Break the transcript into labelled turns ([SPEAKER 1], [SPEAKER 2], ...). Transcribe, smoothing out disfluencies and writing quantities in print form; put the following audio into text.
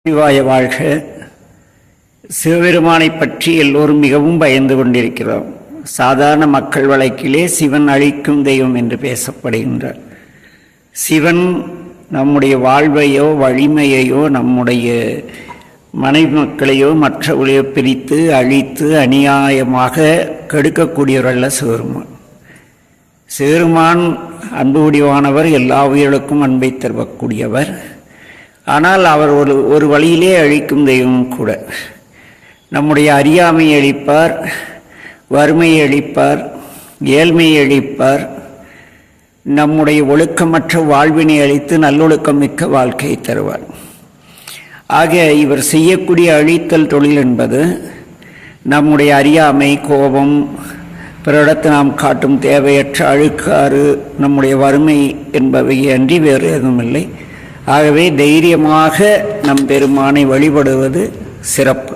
[SPEAKER 1] சிவாய வாழ்க. சிவபெருமானை பற்றி எல்லோரும் மிகவும் பயந்து கொண்டிருக்கிறோம். சாதாரண மக்கள் வழக்கிலே சிவன் அழிக்கும் தெய்வம் என்று பேசப்படுகின்றார். சிவன் நம்முடைய வாழ்வையோ வலிமையையோ நம்முடைய மனைவி மக்களையோ மற்றவர்களையோ பிரித்து அழித்து அநியாயமாக கெடுக்கக்கூடியவரல்ல சிவபெருமான். சிவபெருமான் அன்பு வடிவானவர், எல்லா உயிர்களுக்கும் அன்பை தரக்கூடியவர். ஆனால் அவர் ஒரு வழியிலே அழிக்கும் தெய்வம் கூட. நம்முடைய அறியாமையை அழிப்பார், வறுமையை அழிப்பார், ஏழ்மையை அழிப்பார், நம்முடைய ஒழுக்கமற்ற வாழ்வினை அழித்து நல்லொழுக்கம் மிக்க வாழ்க்கையை தருவார். ஆக இவர் செய்யக்கூடிய அழித்தல் தொழில் என்பது நம்முடைய அறியாமை, கோபம், பிறரிடத்து நாம் காட்டும் தேவையற்ற அழுக்காறு, நம்முடைய வறுமை என்பவை அன்றி வேறு எதுவும் இல்லை. ஆகவே தைரியமாக நம் பெருமானை வழிபடுவது சிறப்பு.